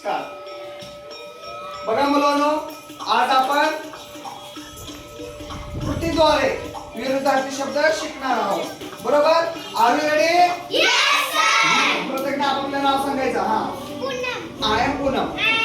Start. बघा मुलांनो, आज आपण कृतीद्वारे विरुद्धार्थी शब्द शिकणार आहोत. बरोबर? Are you ready? Yes sir. प्रत्येक आपल्याला नाव सांगायचं. हा, पूनम. I am Poonam.